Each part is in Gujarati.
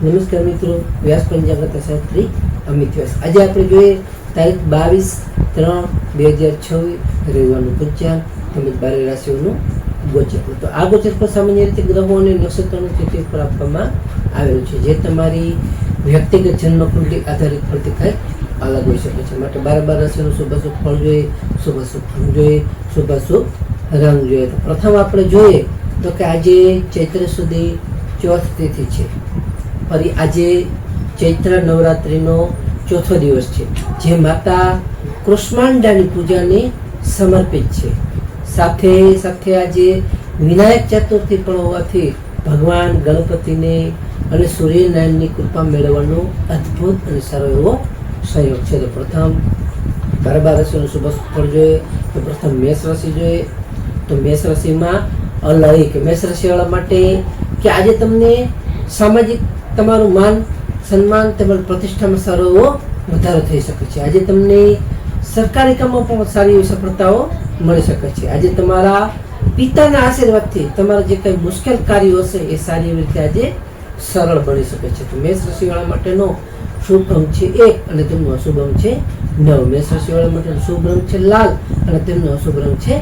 નમસ્કાર મિત્રો, વ્યાસ પંચાંગ શાસ્ત્રી અમિત વ્યાસ. આજે આપણે જોઈએ તારીખ 22/3/2026 રવિવારનું પંચાંગ તેમજ 12 રાશિઓનું ગોચર. તો આ ગોચર પર સામાન્ય રીતે ગ્રહો અને નક્ષત્રોની તિથિ પર આપવામાં આવેલું છે, જે તમારી વ્યક્તિગત જન્મ કુંડલી આધારિત પરથી કંઈક અલગ હોઈ શકે છે. માટે 12 રાશિઓનું શુભાશુભ ફળ જોઈએ, શુભાશુભ ફળ જોઈએ, શુભાશુભ રંગ જોઈએ. તો પ્રથમ આપણે જોઈએ તો કે આજે ચૈત્ર સુધી ચોથ તિથિ છે. ફરી આજે ચૈત્ર નવરાત્રિનો ચોથો દિવસ છે, જે માતા કૃષ્માંડાની પૂજાને સમર્પિત છે. સાથે સાથે આજે વિનાયક ચતુર્થી પણ હોવાથી ભગવાન ગણપતિને અને સૂર્યનારાયણની કૃપા મેળવવાનો અદ્ભુત અને સારો એવો સંયોગ છે. તો પ્રથમ 12 રાશિઓનું શુભ ફળ જોઈએ તો પ્રથમ મેષ રાશિ જોઈએ. તો મેષ રાશિમાં અલૌકિક મેષ રાશિવાળા માટે કે આજે તમને સામાજિક તમારું માન સન્માન તેમજ પ્રતિષ્ઠામાં સારો એવો વધારો થઈ શકે છે. આજે તમને સરકારી કામમાં પણ સારી એવી સફળતાઓ મળી શકે છે. આજે તમારા પિતાના આશીર્વાદથી તમારા જે કંઈ મુશ્કેલ કાર્યો હશે એ સારી એવી રીતે આજે સરળ બની શકે છે. તો મેષ રાશિવાળા માટેનો શુભ અંક છે 1 અને તેમનો અશુભ અંક છે 9. મેષ રાશિવાળા માટેનો શુભ રંગ છે લાલ અને તેમનો અશુભ રંગ છે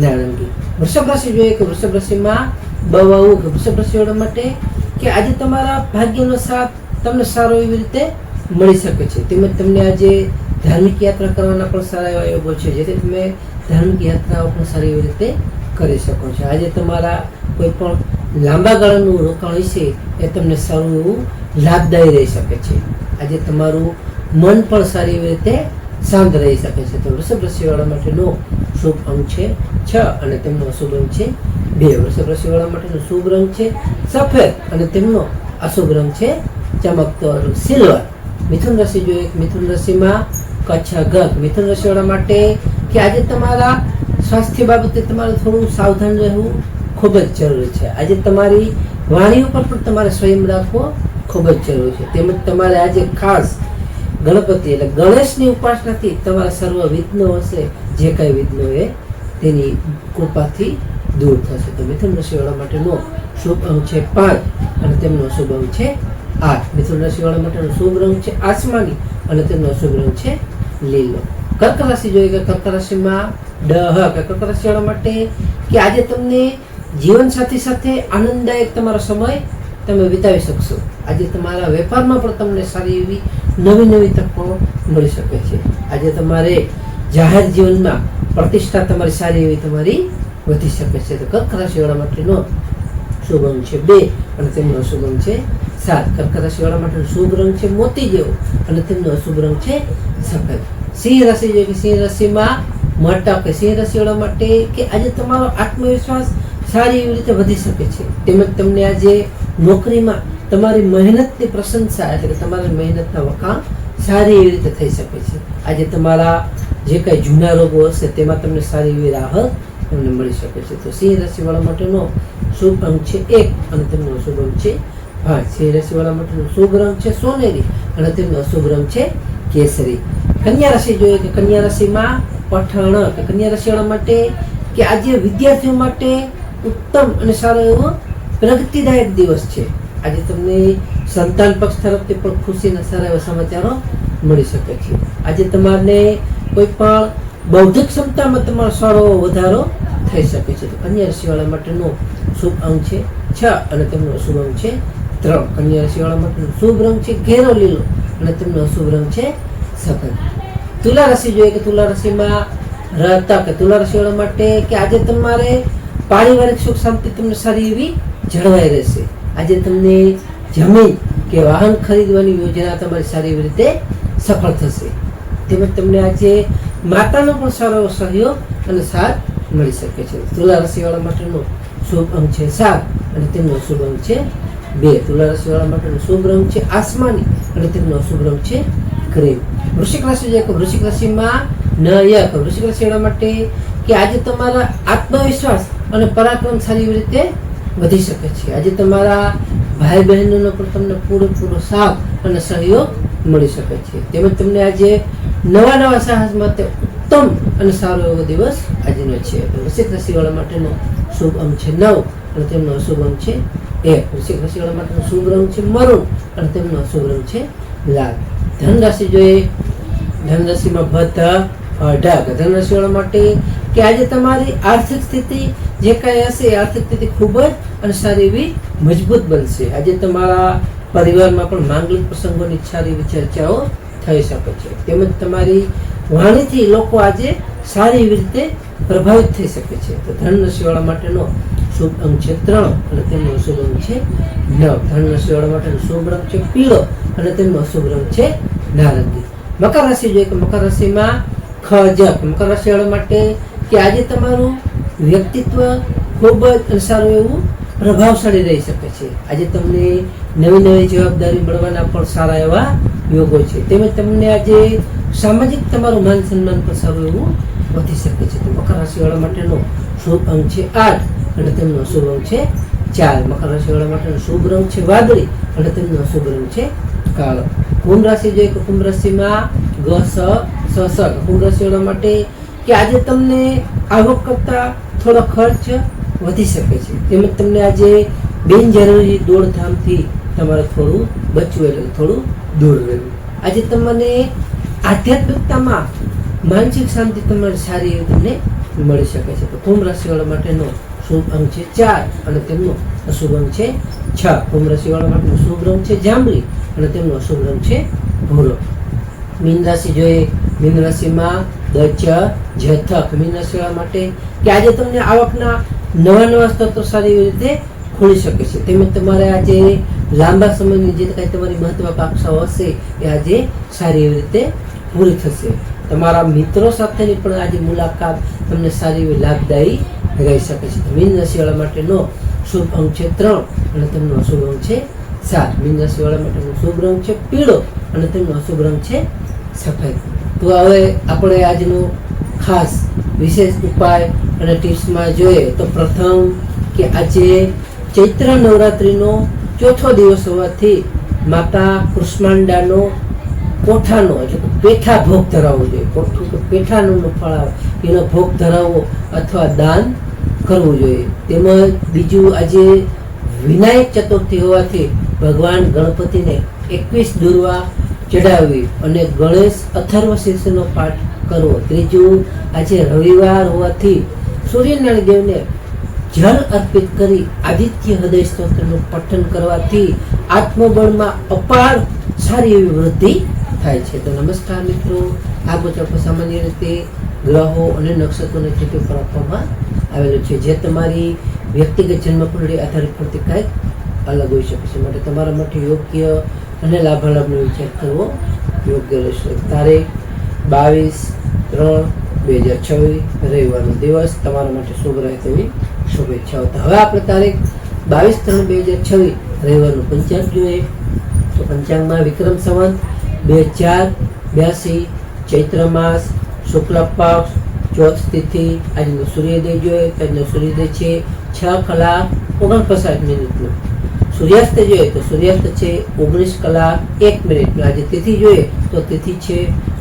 નારંગી. વૃષભ રાશિ જોઈએ કે વૃષભ રાશિમાં બહુ કે વૃષભ રાશિવાળા માટે કે આજે તમારા ભાગ્યનો સાથ તમને સારો એવી રીતે મળી શકે છે. તેમજ તમને આજે ધાર્મિક યાત્રા કરવાના પણ સારા એવા યોગો છે, જેથી તમે ધાર્મિક યાત્રાઓ પણ સારી એવી રીતે કરી શકો છો. આજે તમારા કોઈ પણ લાંબા ગાળાનું રોકાણ હશે એ તમને સારું એવું લાભદાયી રહી શકે છે. આજે તમારું મન પણ સારી એવી રીતે શાંત રહી શકે છે. તો વૃષભ રાશિવાળા માટેનો શુભ અંક છે 6 અને તેમનો અશુભ અંક છે 2. વૃષભ રાશિવાળા માટેનો શુભ રંગ છે સફેદ અને તેમનો અશુભ રંગ છે ચમકતો સિલ્વર. મિથુન રાશિ જોઈએ. મિથુન રાશિમાં કચ્છ ગક. મિથુન રાશિવાળા માટે કે આજે તમારા સ્વાસ્થ્ય બાબતે તમારે થોડું સાવધાન રહેવું ખૂબ જ જરૂરી છે. આજે તમારી વાણી ઉપર પણ તમારે સંયમ રાખવો ખૂબ જ જરૂરી છે. તેમજ તમારે આજે ખાસ ગણપતિ એટલે ગણેશની ઉપાસનાથી તમારા સર્વ વિઘ્નો હશે, જે કાંઈ વિઘ્નો એ તેની કૃપાથી દૂર થશે. તો મિથુન રાશિવાળા માટેનો શુભ અંક છે 5 અને તેમનો શુભ અંક છે 8. મિથુન રાશિવાળા માટેનો શુભ રંગ છે આસમાની અને તેમનો શુભ રંગ છે લીલો. કર્ક રાશિ જોઈએ કે કર્ક રાશિમાં કર્ક રાશિવાળા માટે કે આજે તમને જીવનસાથી સાથે આનંદદાયક તમારો સમય તમે વિતાવી શકશો. આજે તમારા વેપારમાં પણ તમને સારી એવી નવી તકો મળી શકે છે. આજે તમારે જાહેર જીવનમાં પ્રતિષ્ઠા તમારી સારી એવી તમારી વધી શકે છે. તો કર્ક રાશિવાળા માટેનો શુભ અંક છે 2 અને તેમનો અશુભ અંક છે 7. કર્ક રાશિવાળા માટેનો શુભ રંગ છે મોતી જેવો અને તેમનો અશુભ રંગ છે સફેદ. સિંહ રાશિ જોઈએ કે સિંહ રાશિમાં મટક. સિંહ રાશિવાળા માટે કે આજે તમારો આત્મવિશ્વાસ સારી એવી રીતે વધી શકે છે. તેમજ તમને આજે નોકરીમાં તમારી મહેનતની પ્રશંસા એટલે કે તમારી મહેનતના વખાણ સારી એવી રીતે થઈ શકે છે. આજે તમારા જે કંઈ જૂના રોગો હશે તેમાં તમને સારી એવી રાહત તમને મળી શકે છે. તો સિંહ રાશિવાળા માટેનો શુભ અંક છે 1 અને તેમનો અશુભ અંક છે 5. સિંહ રાશિવાળા માટેનો શુભ રંગ છે સોનેરી અને તેમનો અશુભ રંગ છે કેસરી. કન્યા રાશિ જોઈએ કે કન્યા રાશિમાં પઠાણ કે કન્યા રાશિવાળા માટે કે આજે વિદ્યાર્થીઓ માટે ઉત્તમ અને સારો એવો પ્રગતિદાયક દિવસ છે. આજે તમને સંતાન પક્ષ તરફથી પણ ખુશીના સારા એવા સમાચારો મળી શકે છે. આજે તમારે કોઈ પણ બૌદ્ધિક ક્ષમતામાં તમારો સારો વધારો થઈ શકે છે. તો કન્યા રાશિવાળા માટેનો શુભ અંક છે 6 અને તેમનો અશુભ અંક છે 3. કન્યા રાશિવાળા માટેનો શુભ રંગ છે ઘેરો લીલો અને તેમનો અશુભ રંગ છે સફેદ. તુલા રાશિ જોઈએ કે તુલા રાશિમાં રહેતા કે તુલા રાશિવાળા માટે કે આજે તમારે પારિવારિક સુખ શાંતિ તમને સારી એવી જળવાઈ રહેશે. આજે તમને જમીન કે વાહન ખરીદવાની યોજના તમારી સારી એવી રીતે સફળ થશે. તેમજ તમને આજે માતાનો પણ સારો એવો સહયોગ અને સાથ મળી શકે છે. તુલા રાશિવાળા માટેનો શુભ અંક છે 7 અને તેમનો શુભ અંક છે 2. તુલા રાશિવાળા માટેનો શુભ રંગ છે આસમાની અને તેમનો શુભ રંગ છે ક્રીમ. વૃશ્ચિક રાશિ છે કે વૃશ્ચિક રાશિમાં નયક. વૃશ્ચિક રાશિવાળા માટે કે આજે તમારા આત્મવિશ્વાસ અને પરાક્રમ સારી એવી રીતે વધી શકે છે. આજે તમારા ભાઈ બહેનોનો પણ તમને પૂરેપૂરો સાથ અને સહયોગ મળી શકે છે. તેમજ તમને આજે નવા સાહસ માટે ઉત્તમ અને સારો એવો દિવસ આજનો છે. વૃશ્ચિક રાશિવાળા માટેનો શુભ અંક છે 9 અને તેમનો અશુભ અંક છે વૃશ્ચિક રાશિવાળા માટેનો શુભ રંગ છે મરૂન અને તેમનો અશુભ રંગ છે લાલ. ધન રાશિ જોઈએ, ધન રાશિમાં અઢાર. ધન રાશિવાળા માટે કે આજે તમારી આર્થિક સ્થિતિ જે કાંઈ હશે એ આર્થિક સ્થિતિ ખૂબ જ અને સારી એવી મજબૂત બનશે. આજે તમારા પરિવારમાં પણ માંગલિક પ્રસંગોની સારી એવી ચર્ચાઓ થઈ શકે છે. તેમજ તમારી વાણીથી લોકો આજે સારી એવી રીતે પ્રભાવિત થઈ શકે છે. તો ધન રાશિવાળા માટેનો શુભ અંક છે 3 અને તેમનો અશુભ અંક છે 9. ધન રાશિવાળા માટેનો શુભ રંગ છે પીળો અને તેમનો અશુભ રંગ છે નારંગી. મકર રાશિ જોઈએ કે મકર રાશિમાં ખજક. મકર રાશિવાળા માટે કે આજે તમારું વ્યક્તિત્વ ખૂબ જ સારું એવું પ્રભાવશાળી રહી શકે છે. આજે તમને નવી નવી જવાબદારી મળવાના પણ સારા એવા યોગો છે. તેમજ તમને આજે સામાજિક તમારું માન સન્માન પણ સારું એવું વધી શકે છે. તો મકર રાશિવાળા માટેનો શુભ અંક છે 8 અને તેમનો અશુભ અંક છે 4. મકર રાશિવાળા માટેનો શુભ રંગ છે વાદળી અને તેમનો અશુભ રંગ છે કાળો. કુંભ રાશિ જોઈએ કે કુંભ રાશિમાં કુંભ રાશિવાળા માટે કે આજે તમને આવક કરતા થોડો ખર્ચ વધી શકે છે. તેમજ તમને આજે બિનજરૂરી દોડધામથી તમારે થોડું બચવું, એટલે થોડું દૂર રહેવું. આજે તમને આધ્યાત્મિકતામાં માનસિક શાંતિ તમારી સારી એવી તમને મળી શકે છે. તો કુંભ રાશિવાળા માટેનો શુભ અંક છે 4 અને તેમનો અશુભ અંક છે 6. કુંભ રાશિવાળા માટેનો શુભ રંગ છે જાંબલી અને તેમનો અશુભ રંગ છે ભૂરો. મીન રાશિ જોઈએ, મીન રાશિમાં જથક. મીન રાશિવાળા માટે કે આજે તમને આવકના નવા સ્ત્રોતો સારી એવી રીતે ખુલી શકે છે. તેમજ તમારે આજે લાંબા સમયની જે કાંઈ તમારી મહત્વાકાંક્ષાઓ હશે એ આજે સારી એવી રીતે પૂરી થશે. તમારા મિત્રો સાથેની પણ આજે મુલાકાત તમને સારી એવી લાભદાયી રહી શકે છે. મીન રાશિવાળા માટેનો શુભ અંક છે 3 અને તેમનો અશુભ અંક છે 7. મીન રાશિવાળા માટેનો શુભ રંગ છે પીળો અને તેમનો અશુભ રંગ છે સફેદ. તો હવે આપણે આજનો ખાસ વિશેષ ઉપાય અને ટિપ્સમાં જોઈએ તો પ્રથમ કે આજે ચૈત્ર નવરાત્રિનો ચોથો દિવસ હોવાથી માતા કુષ્માંડાનો કોઠાનો એટલે કે પેઠા ભોગ ધરાવવો જોઈએ. કોઠું કે પેઠાનો ફળ આવે એનો ભોગ ધરાવવો અથવા દાન કરવું જોઈએ. તેમજ બીજું આજે વિનાયક ચતુર્થી હોવાથી ભગવાન ગણપતિને 21 દુર્વા ચડાવવી અને ગણેશ અથર્વ શીર્ષનો પાઠ કરવો. ત્રીજું આજે રવિવાર હોવાથી સૂર્યનારાયણ દેવને જળ અર્પિત કરી આદિત્ય હૃદય સ્તોત્રનું પઠન કરવાથી આત્મબળમાં અપાર સારી એવી વૃદ્ધિ થાય છે. તો નમસ્કાર મિત્રો, આ મુજબ સામાન્ય રીતે ગ્રહો અને નક્ષત્રોને ચિત્ર પર આપવામાં આવેલું છે જે તમારી વ્યક્તિગત જન્મકુંડળી આધારિત પડતી કાંઈક અલગ હોઈ શકે છે. માટે તમારા માટે યોગ્ય અને લાભાલાભનો વિચાર કરવો યોગ્ય રહેશે. તારીખ 22/3/2026 રવિવારનો દિવસ તમારા માટે શુભ રહે તેવી શુભેચ્છાઓ. તો હવે આપણે તારીખ 22/3/2026 રવિવારનું પંચાંગ જોઈએ. તો પંચાંગમાં વિક્રમ સંવત 2082 ચૈત્ર માસ શુક્લ પક્ષ ચોથ તિથિ. આજનો સૂર્યોદય જોઈએ તો આજનો સૂર્યોદય છે 6:49 સૂર્યાસ્ત જોઈએ તો સૂર્યાસ્ત છે 19:01. આજે તિથિ જોઈએ તો તિથિ છે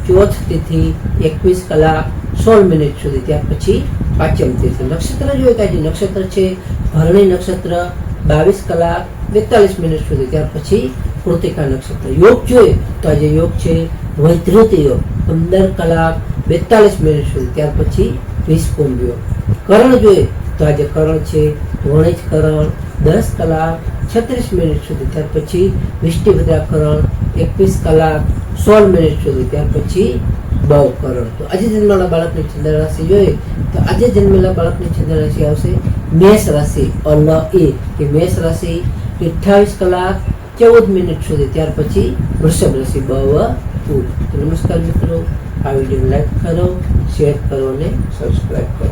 ચોથ તિથિ 21:16 સુધી. ત્યાર પછી પાંચમ તિથિ. નક્ષત્ર જોઈએ તો આજે નક્ષત્ર છે ભરણી નક્ષત્ર 22:42 સુધી. ત્યાર પછી કૃતિકા નક્ષત્ર. યોગ જોઈએ તો આજે યોગ છે વૈધૃત યોગ 15:42 સુધી. ત્યાર પછી વિસ્કુંભ યોગ. કરણ જોઈએ તો આજે કરણ છે વણિજ કરણ 10:36 સુધી. ત્યાર પછી વિષ્ટિભદ્રા કરણ 21:16 સુધી. ત્યાર પછી બવ કરણ. તો આજે જન્મેલા બાળકની ચંદ્ર રાશિ જોઈએ તો આજે જન્મેલા બાળકની ચંદ્ર રાશિ આવશે મેષ રાશિ એ કે મેષ રાશિ 28:14 સુધી. ત્યાર પછી વૃષભ રાશિ બવ. તો નમસ્કાર મિત્રો, આ વિડીયો લાઈક કરો, શેર કરો અને સબસ્ક્રાઈબ કરો.